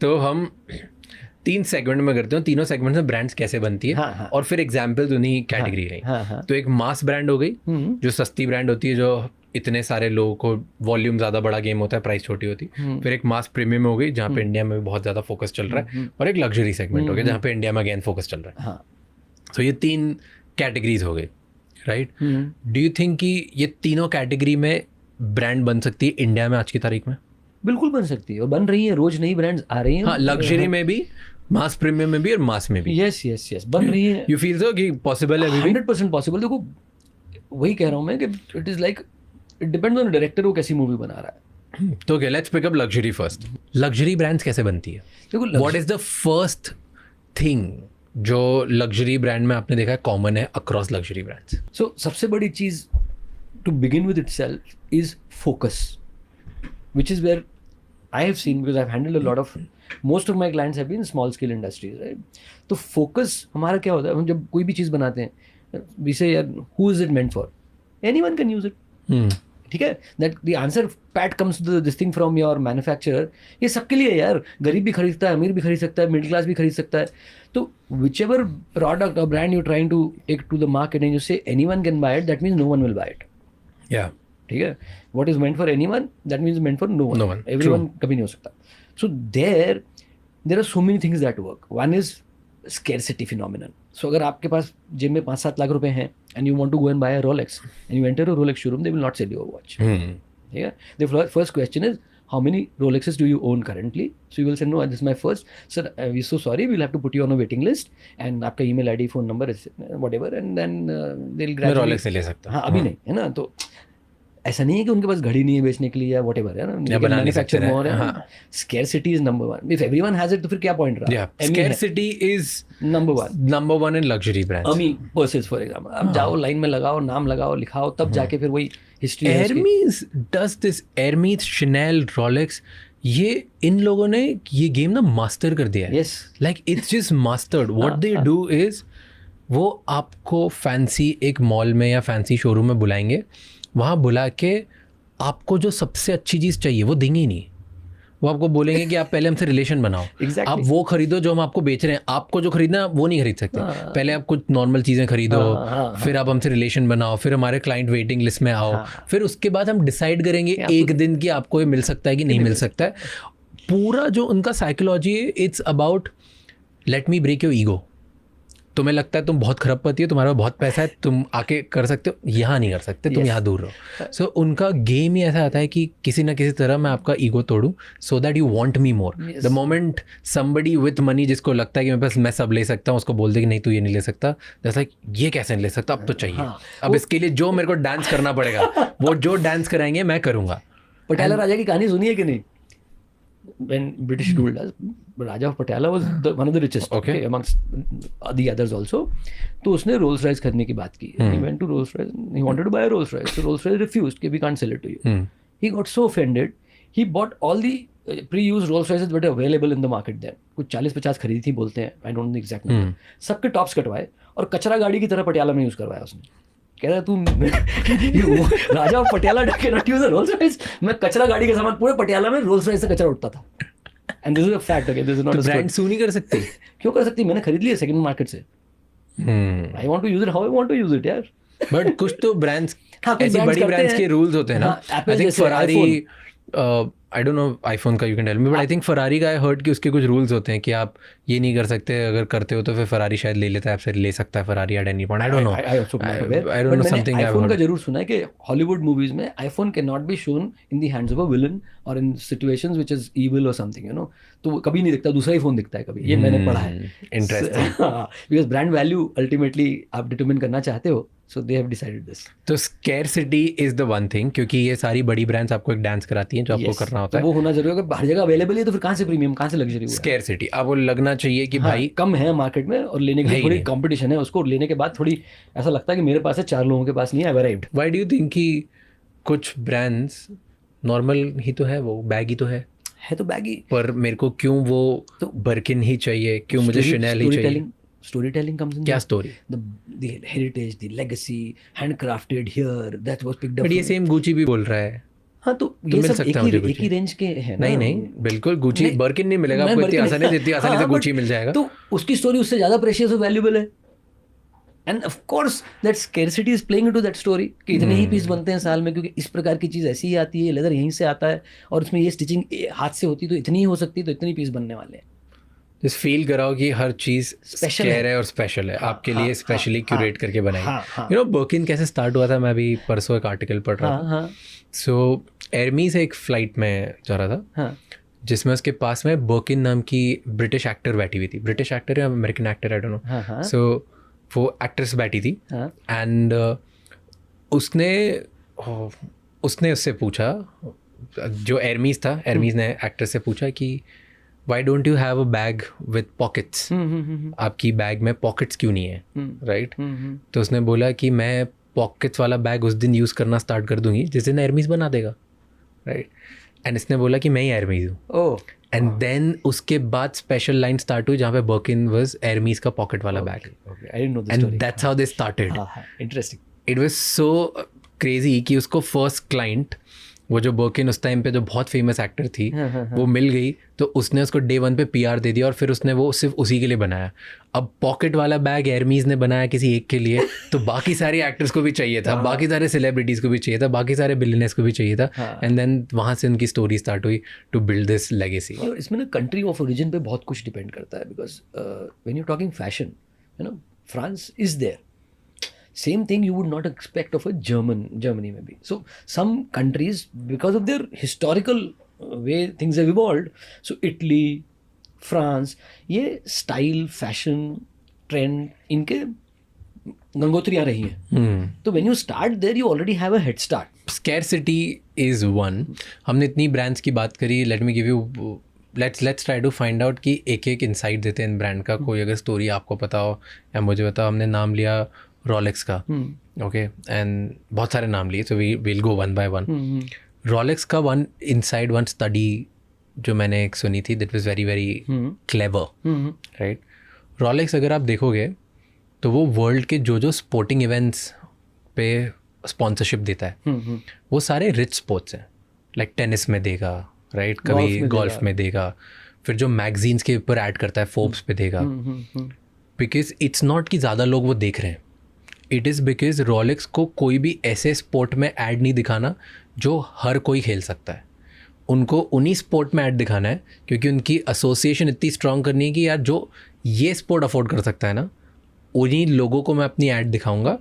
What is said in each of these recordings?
तो हम 3 सेगमेंट में करते हैं, तीनों सेगमेंट में ब्रांड्स कैसे बनती है। हाँ, हाँ। और फिर एग्जाम्पल उन्हीं कैटेगरी रही। हाँ, हाँ। तो एक मास ब्रांड हो गई, जो सस्ती ब्रांड होती है, जो इतने सारे लोगों को, वॉल्यूम ज़्यादा बड़ा गेम होता है, प्राइस छोटी होती है। फिर एक मास प्रीमियम हो गई, जहाँ पे इंडिया में भी बहुत ज़्यादा फोकस चल रहा है। और एक लग्जरी सेगमेंट हो गया, जहाँ पे इंडिया में अगेन फोकस चल रहा है। हाँ। तो ये 3 कैटेगरीज हो गई, राइट। डू यू थिंक कि ये तीनों कैटेगरी में ब्रांड बन सकती है इंडिया में आज की तारीख में? बिल्कुल बन सकती है, और बन रही है, रोज नई ब्रांड्स आ रही हैं। हाँ, लग्जरी में भी, मास प्रीमियम में भी और मास में भी। यस यस यस, बन रही है। यू फील सो कि पॉसिबल है अभी भी? 100% पॉसिबल। देखो, वही कह रहा हूँ मैं कि it is like, it depends on director वो कैसी मूवी बना रहा है। तो okay, let's pick up luxury first. Luxury brands कैसे बनती है? देखो, what is the first thing जो लग्जरी ब्रांड में आपने देखा है कॉमन है अक्रॉस लग्जरी ब्रांड्स? सो सबसे बड़ी चीज to begin with itself is focus, which is where I have seen, because I've handled a lot of, most of my clients have been small scale industries, right? तो focus हमारा क्या होता है, हम जब कोई भी चीज़ बनाते हैं, we say यार, who is it meant for? Anyone can use it. ठीक है, that the answer pat comes to this thing from your manufacturer, ये सबके लिए है यार, गरीब भी खरीदता है, अमीर भी खरीद सकता है, मिडिल क्लास भी खरीद सकता है। तो whichever product or brand you're trying to take to the market and you say anyone can buy it, that means no one will buy it. या ठीक है, what is meant for anyone that means meant for no No one, one. Everyone कभी नहीं हो सकता। So there are so many things that work. One is scarcity phenomenon. सो अगर आपके पास जेब में 5-7 लाख रुपए हैं and you want to go and buy a Rolex and you enter a Rolex showroom, they will not sell you a watch. ठीक है, the first question is how many Rolexes do you own currently? So you will say, no, this is my first. Sir, we're so sorry, we'll have to put you on a waiting list, and आपका email ID, phone number, whatever, and then they'll gradually. मैं Rolex से ले सकता हूँ। हाँ, अभी नहीं है ना, तो ऐसा नहीं है कि उनके पास घड़ी नहीं है बेचने के लिए या वट एवर है ना, मैन्युफैक्चर मोर है। Scarcity is number one. If everyone has it तो फिर क्या पॉइंट रहा? Scarcity is number one in luxury brands. अमी पर्सेस फॉर एग्जांपल, आप जाओ लाइन में लगाओ, नाम लगाओ, लिखाओ, तब जाके फिर वही history. Hermes does this, Hermes, Chanel, Rolex, ये इन लोगों ने ये गेम ना मास्टर कर दिया है। Yes. Like it's just mastered. What they do is, वो आपको फैंसी एक मॉल में या फैंसी शोरूम में बुलाएंगे, वहाँ बुला के आपको जो सबसे अच्छी चीज़ चाहिए वो देंगे ही नहीं। वो आपको बोलेंगे कि आप पहले हमसे रिलेशन बनाओ। Exactly. आप वो खरीदो जो हम आपको बेच रहे हैं, आपको जो खरीदना वो नहीं खरीद सकते। पहले आप कुछ नॉर्मल चीज़ें खरीदो, फिर आप हमसे रिलेशन बनाओ, फिर हमारे क्लाइंट वेटिंग लिस्ट में आओ, फिर उसके बाद हम डिसाइड करेंगे एक दिन कि आपको ये मिल सकता है कि नहीं मिल सकता है। पूरा जो उनका साइकोलॉजी है, it's about let me break your ego. तुम्हें लगता है तुम बहुत खरबपति हो, तुम्हारे पास बहुत पैसा है, तुम आके कर सकते हो, यहाँ नहीं कर सकते, तुम यहाँ दूर रहो। सो उनका गेम ही ऐसा आता है कि किसी ना किसी तरह मैं आपका ईगो तोड़ूं, so that you want me more. The moment somebody with money, जिसको लगता है कि मेरे पास मैं सब ले सकता हूँ, उसको बोल दे कि नहीं तू ये नहीं ले सकता, जैसा ये कैसे नहीं ले सकता, अब तो चाहिए। अब इसके लिए जो मेरे को डांस करना पड़ेगा, वो जो डांस कराएंगे मैं करूँगा। पटियाला राजा की कहानी सुनी है कि नहीं? When British ruled us, Raja of Patiala was one of the richest, okay, amongst the others also. तो उसने Rolls Royce खरीदने की बात की. He went to Rolls Royce. He wanted to buy a Rolls Royce. So Rolls Royce refused कि we can't sell it to you. He got so offended. He bought all the pre-used Rolls Royces that were available in the market then. कुछ 40-50 खरीदी थी बोलते हैं. I don't know the exact number. सबके tops कटवाए और कचरा गाड़ी की तरह पटियाला में यूज करवाया उसने। कह रहा तू Raja of Patiala cannot use a Rolls Royce. मैं कचरा गाड़ी के सामान पूरे पटियाला में रोल्स रॉयस से कचरा उठता था। And this is a fact, okay, this is not a brand sue नहीं कर सकती। क्यों कर सकती? मैंने खरीद लिया सेकंड मार्केट से। I want to use it how I want to use it यार। बट कुछ तो ब्रांड्स, हाँ, ऐसी बड़ी ब्रांड्स के रूल्स होते हैं ना। I think Ferrari, I don't know iPhone का, you can tell me, but I think Ferrari का आई हर्ड कि उसके कुछ रूल्स होते हैं कि आप ये नहीं कर सकते, अगर करते हो तो फिर फरारी शायद ले लेता है, आपसे ले सकता है Ferrari at any point. I don't no, I don't know something. IPhone का जरूर सुना है कि हॉलीवुड मूवीज में iPhone can not be shown in the hands of a villain और इन सिचुएशंस व्हिच इज इविल और समथिंग, यू नो। तो कभी नहीं दिखता, दूसरा ही फोन दिखता है कभी। ये मैंने पढ़ा है। Interesting. Because brand value ultimately आप डिटरमिन करना चाहते हो, so they have decided this. तो scarcity is the one thing, क्योंकि ये सारी बड़ी ब्रांड्स आपको एक डांस कराती हैं जो आपको करना होता है। तो वो होना जरूरी है। हर जगह अवेलेबल है तो फिर कहाँ से प्रीमियम, कहाँ से लग्जरी हुआ? Scarcity, अब वो लगना चाहिए कि भाई कम है मार्केट में और लेने की थोड़ी कंपटीशन है, उसको लेने के बाद थोड़ी ऐसा लगता है कि मेरे पास है, 4 लोगों के पास नहीं है, I've arrived. Why do you think कि कुछ ब्रांड्स नॉर्मल ही तो है, वो बैगी तो है तो बैगी, पर मेरे को क्यों वो बर्किन ही चाहिए, क्यों मुझे Chanel ही चाहिए? Storytelling comes in. क्या story? The heritage, the legacy, handcrafted here, that was picked up. But ये सेम Gucci भी बोल रहा है हाँ तो ये मिल सब सकता है मुझे एक ही रेंज के हैं ना। नहीं बिल्कुल गुची बर्किन नहीं मिलेगा आपको इतनी आसानी से, इतनी आसानी से गुची मिल जाएगा। तो उसकी स्टोरी उससे ज़्यादा प्रेशियस और वैल्यूबल है, end of course that scarcity is playing into that story कि इतने ही पीस बनते हैं साल में, क्योंकि इस प्रकार की चीज़ ऐसी ही आती है, लेदर यहीं से आता है और उसमें ये स्टिचिंग हाथ से होती तो इतनी ही हो सकती, तो इतनी पीस बनने वाले हैं। जिस फील कराओ कि हर चीज Special स्पेशल है और स्पेशल है, आपके लिए स्पेशली क्यूरेट करके बनाई। हाँ। यू नो बर्किन कैसे स्टार्ट हुआ था, मैं अभी परसों एक आर्टिकल पढ़ रहा था। हाँ सो एरमी से एक फ्लाइट में जा रहा था हाँ जिसमें उसके पास में बर्किन नाम की ब्रिटिश एक्टर बैठी हुई थी, ब्रिटिश एक्टर या American actor I don't know. So वो एक्ट्रेस बैठी थी एंड उसने उससे पूछा, जो एरमीज था, एरमीज ने एक्टर से पूछा कि why don't you have a bag with pockets, आपकी बैग में पॉकेट्स क्यों नहीं है, राइट? तो उसने बोला कि मैं पॉकेट्स वाला बैग उस दिन यूज़ करना स्टार्ट कर दूंगी जिस दिन एरमीज बना देगा, राइट? एंड इसने बोला कि मैं ही एरमीज हूँ। एंड देन उसके बाद स्पेशल लाइन स्टार्ट हुई जहाँ पे बर्किन वाज एरमीज का पॉकेट वाला bag, and that's how they started. Interesting. It was so crazy कि उसको फर्स्ट क्लाइंट, वो जो बर्किन उस टाइम पे जो बहुत फेमस एक्टर थी, वो मिल गई, तो उसने उसको डे 1 पे PR दे दिया और फिर उसने वो सिर्फ उसी के लिए बनाया। अब पॉकेट वाला बैग एरमीज ने बनाया किसी एक के लिए, तो बाकी सारे एक्टर्स को भी चाहिए था, बाकी सारे सेलिब्रिटीज़ को भी चाहिए था, बाकी सारे बिलियनर्स को भी चाहिए था, एंड देन वहाँ से उनकी स्टोरी स्टार्ट हुई टू बिल्ड दिस लेगेसी। इसमें ना कंट्री ऑफ ओरिजिन पे बहुत कुछ डिपेंड करता है, because when you talking fashion, you know, France is there, same thing you would not expect of a Germany maybe. So some countries, because of their historical way things have evolved, so Italy, France, ये style, fashion, trend इनके गंगोत्रियाँ रही हैं। तो when you start there you already have a head start. Scarcity is one. हमने इतनी brands की बात करी, let me give you let's try to find out कि एक इंसाइट देते हैं इन ब्रांड का। कोई अगर स्टोरी आपको पता हो या मुझे बताओ। हमने नाम लिया रोलेक्स का, ओके, एंड बहुत सारे नाम लिए, सो we'll go one by one. Rolex का वन स्टडी जो मैंने एक सुनी थी, that was very very clever, right? Rolex अगर आप देखोगे तो वो वर्ल्ड के जो स्पोर्टिंग इवेंट्स पे स्पॉन्सरशिप देता है, वो सारे रिच स्पोर्ट्स हैं, लाइक टेनिस में देगा, राइट, कभी गोल्फ में देगा, फिर जो मैगजीन्स के ऊपर ऐड करता है, फोर्ब्स पे देगा, बिकॉज इट्स नॉट कि ज़्यादा लोग वो देख रहे हैं, इट इज़ बिकॉज रोलेक्स को कोई भी ऐसे स्पोर्ट में ऐड नहीं दिखाना जो हर कोई खेल सकता है। उनको उन्हीं स्पोर्ट में ऐड दिखाना है क्योंकि उनकी एसोसिएशन इतनी स्ट्रॉन्ग करनी है कि यार जो ये स्पोर्ट अफोर्ड कर सकता है ना, उन्हीं लोगों को मैं अपनी ऐड दिखाऊंगा।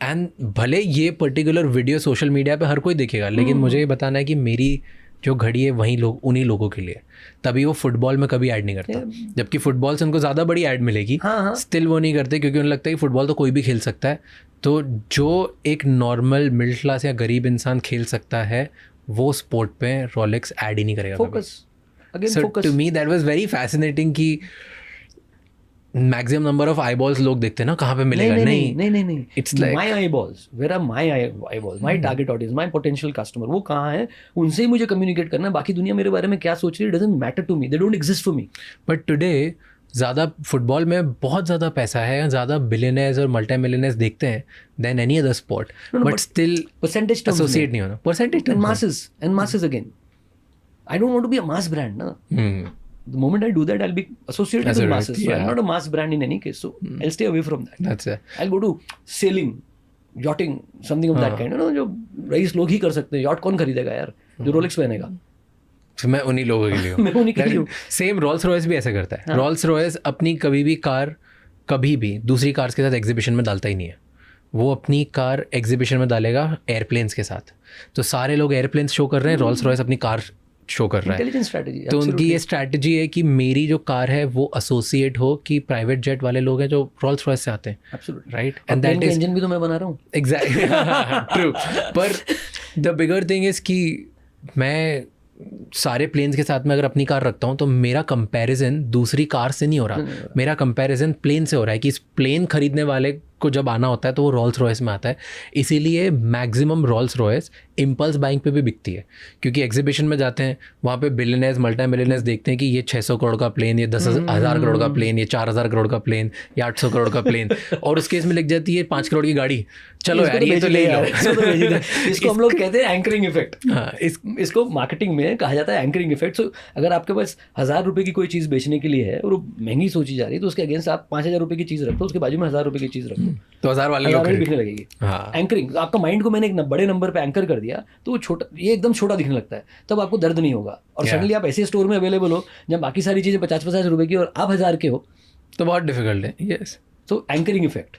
एंड भले ये पर्टिकुलर वीडियो सोशल मीडिया पे हर कोई देखेगा, लेकिन मुझे ये बताना है कि मेरी जो घड़ी है वहीं लोग, उन्हीं लोगों के लिए। तभी वो फुटबॉल में कभी ऐड नहीं करता, जबकि फुटबॉल से उनको ज़्यादा बड़ी ऐड मिलेगी, स्टिल वो नहीं करते क्योंकि उन्हें लगता है कि फुटबॉल तो कोई भी खेल सकता है। तो जो एक नॉर्मल मिडिल क्लास या गरीब इंसान खेल सकता है वो स्पोर्ट पे रोलेक्स ऐड ही नहीं करेगा। Focus to me that was very fascinating कि मैक्सिमम नंबर ऑफ आईबॉल्स लोग देखते हैं ना, कहाँ पे मिलेगा? नहीं, it's like my eyeballs, where are my eyeballs, my target audience, my potential customer, वो कहाँ है, उनसे ही मुझे कम्युनिकेट करना है। बाकी दुनिया मेरे बारे में क्या सोच रही है, doesn't matter to me, they don't exist for me. But today ज़्यादा फुटबॉल में बहुत ज़्यादा पैसा है, ज़्यादा बिलियनर्स और मल्टी मिलियनर्स देखते हैं then any other sport, but still percentage associate नहीं होना। Percentage and masses again, I don't want to be a mass brand ना। The moment I do that, I'll be associated with masses. So I'm not a mass brand in any case. So I'll stay away from that. That's it. I'll go to sailing, yachting, something of that kind. You know, जो rice लोग ही कर सकते हैं। Yacht कौन खरीदेगा यार जो Rolex पहनेगा? मैं उन्हीं लोगों के लिए हूँ। मैं उन्हीं के लिए हूँ। सेम रोल्स रॉयस भी ऐसा करता है। रोल्स रॉयस अपनी कभी भी कार कभी भी दूसरी कार्स के साथ एग्जीबिशन में डालता ही नहीं है। वो अपनी कार एग्जीबिशन में डालेगा एयरप्लेन्स के साथ। तो सारे लोग एयरप्लेन्स शो कर रहे हैं, रोल्स रॉयस अपनी कार शो कर रहा है। तो उनकी ये स्ट्रैटेजी है कि मेरी जो कार है वो एसोसिएट हो कि प्राइवेट जेट वाले लोग हैं जो रोल्स रॉयस से आते हैं, right? And that is engine भी तो मैं बना रहा हूँ। Exactly, true. पर द बिगर थिंग इज कि मैं सारे प्लेन्स के साथ में अगर अपनी कार रखता हूँ तो मेरा कंपैरिजन दूसरी कार से नहीं हो रहा, मेरा कंपैरिजन प्लेन से हो रहा है कि इस प्लेन खरीदने वाले को जब आना होता है तो वो रॉल्स रॉयस में आता है, इसीलिए maximum Rolls Royce impulse buying पे भी बिकती है, क्योंकि एग्जीबिशन में जाते हैं वहाँ पे बिलियनर्स मल्टी मिलियनर्स देखते हैं कि ये 600 करोड़ का प्लेन, ये 10,000 करोड़ का प्लेन, ये 4,000 करोड़ का प्लेन, या 800 करोड़ का प्लेन, और उसके इसमें लिख जाती है 5 करोड़ की गाड़ी, चलो यार ये तो ले लो। इसको हम लोग कहते हैं एंकरिंग इफेक्ट। हाँ, इसको मार्केटिंग में कहा जाता है एंकरिंग इफेक्ट। सो अगर आपके पास 1,000 रुपए की कोई चीज़ बेचने के लिए है और वो महंगी सोची जा रही है, तो उसके अगेंस्ट आप 5,000 रुपए की चीज़ रखो, उसके बाजू में 1,000 रुपए की चीज़ रखो, तो 1,000 वाले लोग बिकने लगेगी। हाँ, एंकरिंग, आपका माइंड को मैंने एक बड़े नंबर पे एंकर कर दिया तो वो छोटा, ये एकदम छोटा दिखने लगता है, तब आपको दर्द नहीं होगा। और सडनली आप ऐसे स्टोर में अवेलेबल हो जब बाकी सारी चीज़ें 50-50 रुपए की और आप 1,000 के हो, तो बहुत डिफिकल्ट है। Yes, so anchoring effect,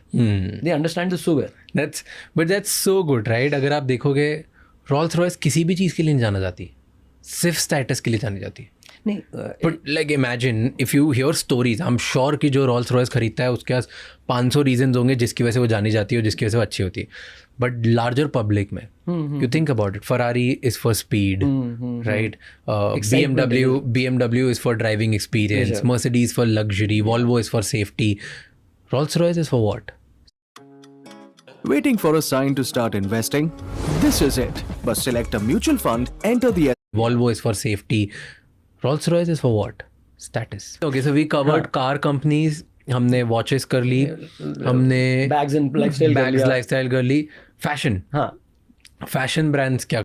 they understand this so well. That's so good, right? अगर आप देखोगे रॉल्स रॉयस किसी भी चीज़ के लिए नहीं जाना जाती, सिर्फ स्टेटस के लिए जानी जाती। नहीं, but like imagine if you here stories, I am sure कि जो रॉल्स रॉयस खरीदता है उसके पास 500 रीजन होंगे जिसकी वजह से वो जानी जाती है और जिसकी वजह से वो अच्छी होती है। बट लार्जर पब्लिक में you think about it, Ferrari is for speed, right? BMW is for driving experience, Mercedes for luxury, Volvo is for safety, Rolls Royce is for what? Waiting for a sign to start investing? This is it. But select a mutual fund, enter the Volvo is for safety. Rolls Royce is for what? Status. Okay, so we covered car companies. हमने watches कर ली, हमने bags and lifestyle lifestyle कर ली, fashion. हाँ, Fashion brands क्या